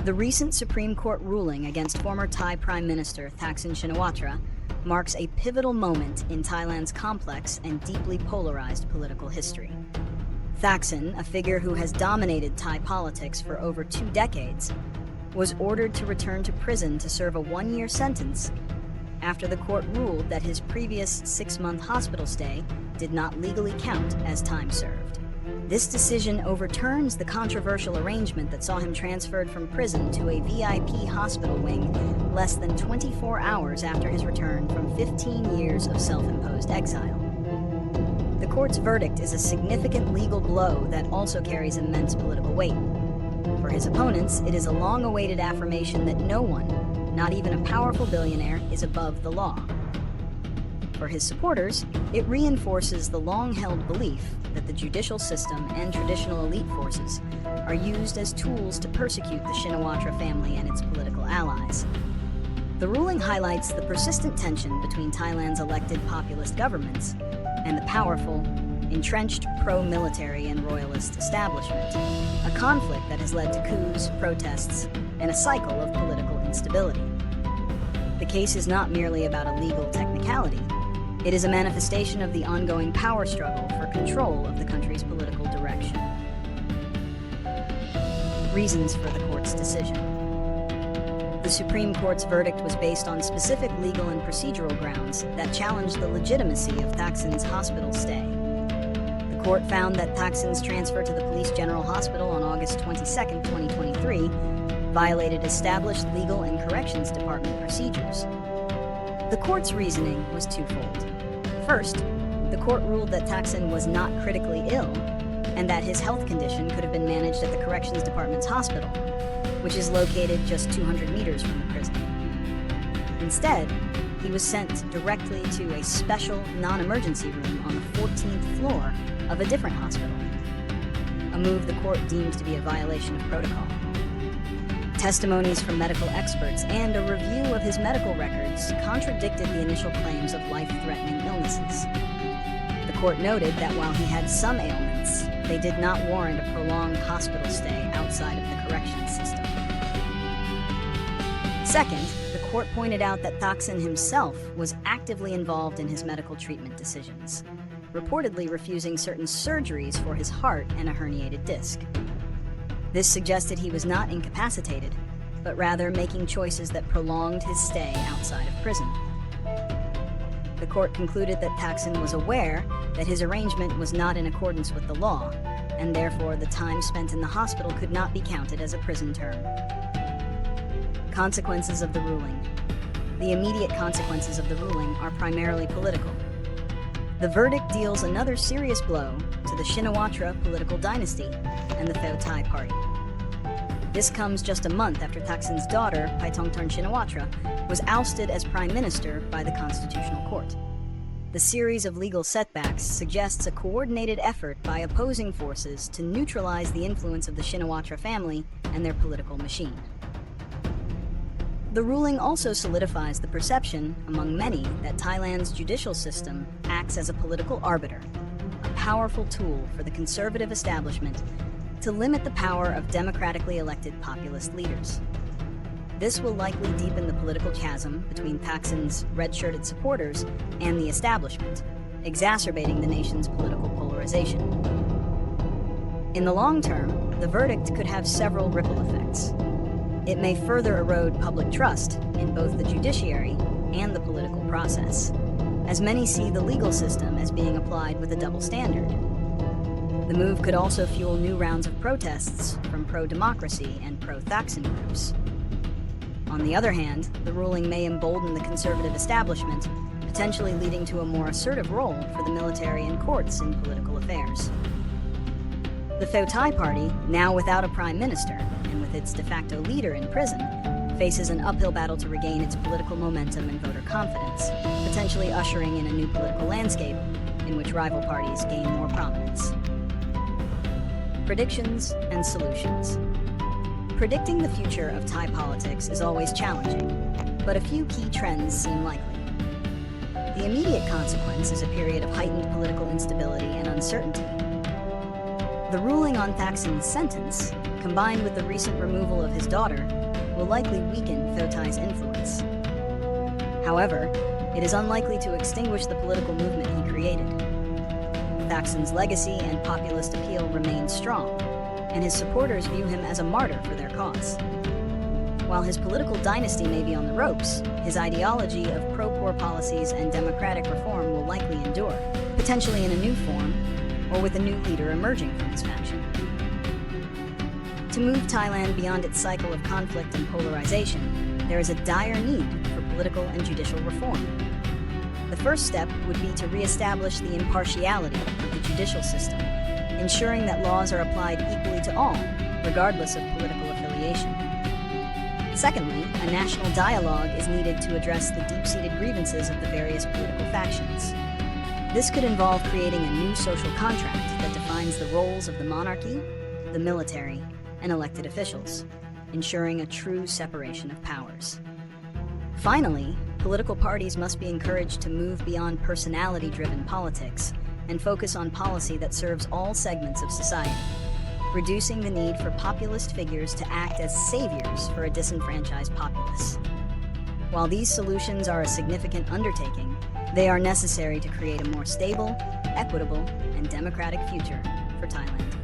The recent Supreme Court ruling against former Thai Prime Minister Thaksin Shinawatra marks a pivotal moment in Thailand's complex and deeply polarized political history. Thaksin, a figure who has dominated Thai politics for over 2 decades, was ordered to return to prison to serve a 1-year sentence after the court ruled that his previous 6-month hospital stay did not legally count as time served. This decision overturns the controversial arrangement that saw him transferred from prison to a VIP hospital wing less than 24 hours after his return from 15 years of self-imposed exile. The court's verdict is a significant legal blow that also carries immense political weight. For his opponents, it is a long-awaited affirmation that no one, not even a powerful billionaire, is above the law. For his supporters, it reinforces the long-held belief that the judicial system and traditional elite forces are used as tools to persecute the Shinawatra family and its political allies. The ruling highlights the persistent tension between Thailand's elected populist governments and the powerful, entrenched pro-military and royalist establishment, a conflict that has led to coups, protests, and a cycle of political instability. The case is not merely about a legal technicality. It is a manifestation of the ongoing power struggle for control of the country's political direction. Reasons for the court's decision. The Supreme Court's verdict was based on specific legal and procedural grounds that challenged the legitimacy of Thaksin's hospital stay. The court found that Thaksin's transfer to the Police General Hospital on August 22, 2023, violated established legal and corrections department procedures. The court's reasoning was twofold. First, the court ruled that Thaksin was not critically ill and that his health condition could have been managed at the Corrections Department's hospital, which is located just 200 meters from the prison. Instead, he was sent directly to a special non-emergency room on the 14th floor of a different hospital, a move the court deemed to be a violation of protocol. Testimonies from medical experts and a review of his medical records contradicted the initial claims of life-threatening illnesses. The court noted that while he had some ailments, they did not warrant a prolonged hospital stay outside of the corrections system. Second, the court pointed out that Thaksin himself was actively involved in his medical treatment decisions, reportedly refusing certain surgeries for his heart and a herniated disc. This suggested he was not incapacitated, but rather making choices that prolonged his stay outside of prison. The court concluded that Thaksin was aware that his arrangement was not in accordance with the law, and therefore the time spent in the hospital could not be counted as a prison term. Consequences of the ruling. The immediate consequences of the ruling are primarily political. The verdict deals another serious blow to the Shinawatra political dynasty and the Pheu Thai party. This comes just a month after Thaksin's daughter, Paitongtarn Shinawatra, was ousted as Prime Minister by the Constitutional Court. The series of legal setbacks suggests a coordinated effort by opposing forces to neutralize the influence of the Shinawatra family and their political machine. The ruling also solidifies the perception among many that Thailand's judicial system acts as a political arbiter, a powerful tool for the conservative establishment to limit the power of democratically elected populist leaders. This will likely deepen the political chasm between Thaksin's red-shirted supporters and the establishment, exacerbating the nation's political polarization. In the long term, the verdict could have several ripple effects. It may further erode public trust in both the judiciary and the political process, as many see the legal system as being applied with a double standard. The move could also fuel new rounds of protests from pro-democracy and pro-Thaksin groups. On the other hand, the ruling may embolden the conservative establishment, potentially leading to a more assertive role for the military and courts in political affairs. The Pheu Thai party, now without a prime minister and with its de facto leader in prison, faces an uphill battle to regain its political momentum and voter confidence, potentially ushering in a new political landscape in which rival parties gain more prominence. Predictions and solutions. Predicting the future of Thai politics is always challenging, but a few key trends seem likely. The immediate consequence is a period of heightened political instability and uncertainty. The ruling on Thaksin's sentence, combined with the recent removal of his daughter, will likely weaken Thothai's influence. However, it is unlikely to extinguish the political movement he created. Thaksin's legacy and populist appeal remain strong, and his supporters view him as a martyr for their cause. While his political dynasty may be on the ropes, his ideology of pro-poor policies and democratic reform will likely endure, potentially in a new form, or with a new leader emerging from his faction. To move Thailand beyond its cycle of conflict and polarization, there is a dire need for political and judicial reform. The first step would be to re-establish the impartiality of the judicial system, ensuring that laws are applied equally to all, regardless of political affiliation. Secondly, a national dialogue is needed to address the deep-seated grievances of the various political factions. This could involve creating a new social contract that defines the roles of the monarchy, the military, and elected officials, ensuring a true separation of powers. Finally, political parties must be encouraged to move beyond personality-driven politics and focus on policy that serves all segments of society, reducing the need for populist figures to act as saviors for a disenfranchised populace. While these solutions are a significant undertaking, they are necessary to create a more stable, equitable, and democratic future for Thailand.